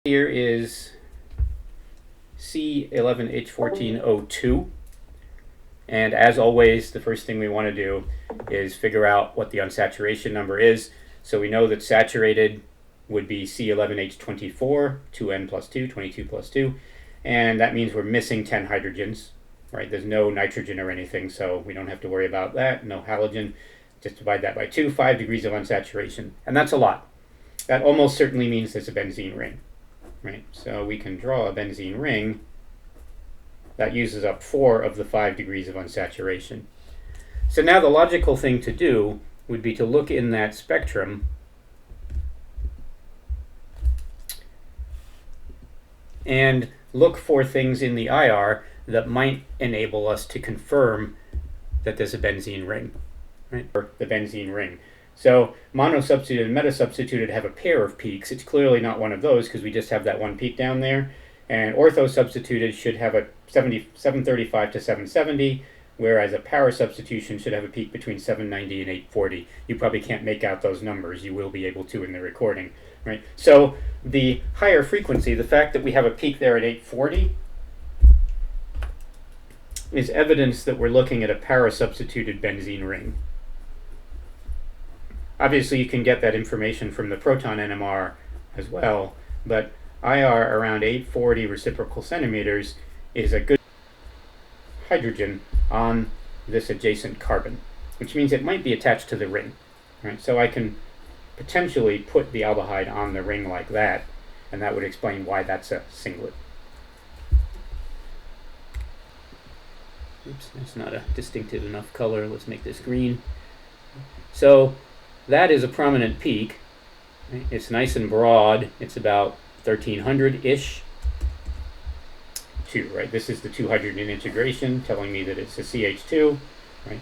Here is C11H14O2, and as always, the first thing we want to do is figure out what the unsaturation number is. So we know that saturated would be C11H24, 2N plus 2, 22 plus 2, and that means we're missing 10 hydrogens, right? There's no nitrogen or anything, so we don't have to worry about that, no halogen. Just divide that by 2, 5 degrees of unsaturation, and that's a lot. That almost certainly means there's a benzene ring. Right, so we can draw a benzene ring that uses up 4 of the 5 degrees of unsaturation. So now the logical thing to do would be to look in that spectrum and look for things in the IR that might enable us to confirm that there's a benzene ring, right? Or the benzene ring. So monosubstituted and metasubstituted have a pair of peaks. It's clearly not one of those because we just have that one peak down there. And orthosubstituted should have a 735 to 770, whereas a parasubstitution should have a peak between 790 and 840. You probably can't make out those numbers. You will be able to in the recording, right? So the higher frequency, the fact that we have a peak there at 840, is evidence that we're looking at a parasubstituted benzene ring. Obviously, you can get that information from the proton NMR as well, but IR around 840 reciprocal centimeters is a good hydrogen on this adjacent carbon, which means it might be attached to the ring. Right? So I can potentially put the aldehyde on the ring like that, and that would explain why that's a singlet. Oops, that's not a distinctive enough color. Let's make this green. So that is a prominent peak. Right? It's nice and broad. It's about 1300-ish. 2, right? This is the 2 hydrogen integration telling me that it's a CH2. Right?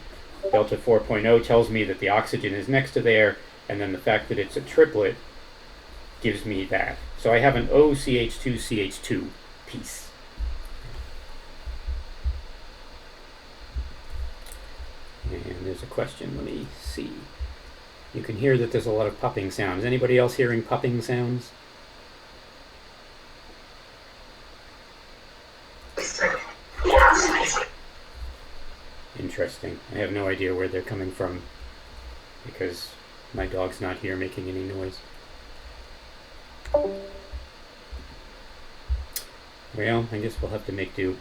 Delta 4.0 tells me that the oxygen is next to there, and then the fact that it's a triplet gives me that. So I have an OCH2CH2 piece. And there's a question. Let me see. You can hear that there's a lot of popping sounds. Anybody else hearing popping sounds? Interesting. I have no idea where they're coming from because my dog's not here making any noise. Well, I guess we'll have to make do.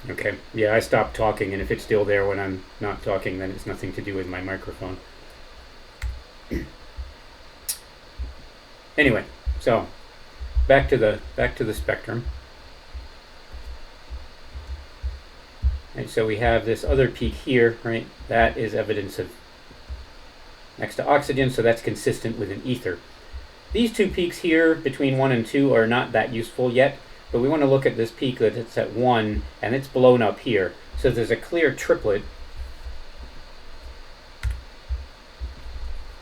Okay, yeah, I stopped talking, and if it's still there when I'm not talking, then it's nothing to do with my microphone. Anyway, so back to the spectrum. And so we have this other peak here, right? That is evidence of next to oxygen, so that's consistent with an ether. These 2 peaks here between 1 and 2 are not that useful yet. But we want to look at this peak that it's at 1, and it's blown up here. So there's a clear triplet.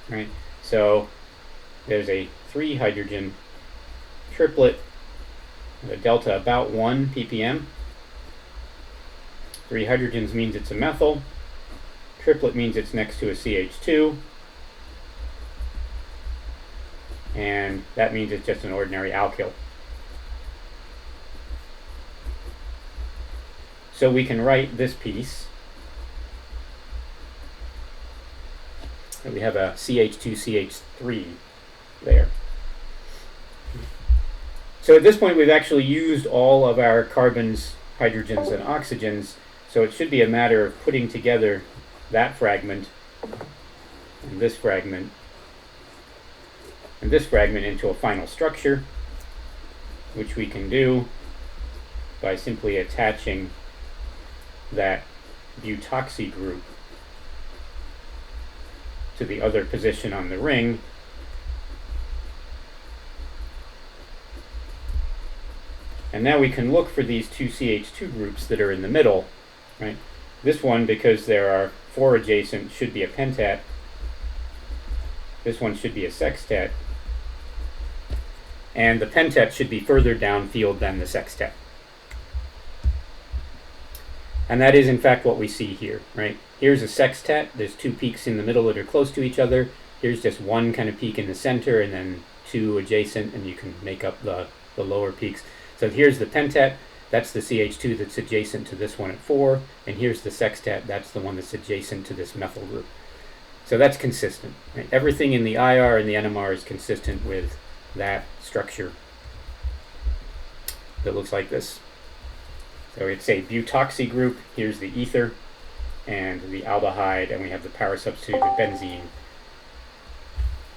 Right? So there's a 3 hydrogen triplet with a delta about 1 ppm. 3 hydrogens means it's a methyl. Triplet means it's next to a CH2. And that means it's just an ordinary alkyl. So we can write this piece. And we have a CH2CH3 there. So at this point we've actually used all of our carbons, hydrogens, and oxygens, so it should be a matter of putting together that fragment and this fragment into a final structure, which we can do by simply attaching that butoxy group to the other position on the ring. And now we can look for these two CH2 groups that are in the middle, right? This one, because there are 4 adjacent, should be a pentat. This one should be a sextet. And the pentat should be further downfield than the sextet. And that is in fact what we see here, right? Here's a sextet. There's 2 peaks in the middle that are close to each other. Here's just one kind of peak in the center and then 2 adjacent, and you can make up the lower peaks. So here's the pentat. That's the CH2 that's adjacent to this one at 4. And here's the sextet. That's the one that's adjacent to this methyl group. So that's consistent, right? Everything in the IR and the NMR is consistent with that structure that looks like this. So it's a butoxy group. Here's the ether and the aldehyde, and we have the para-substituted benzene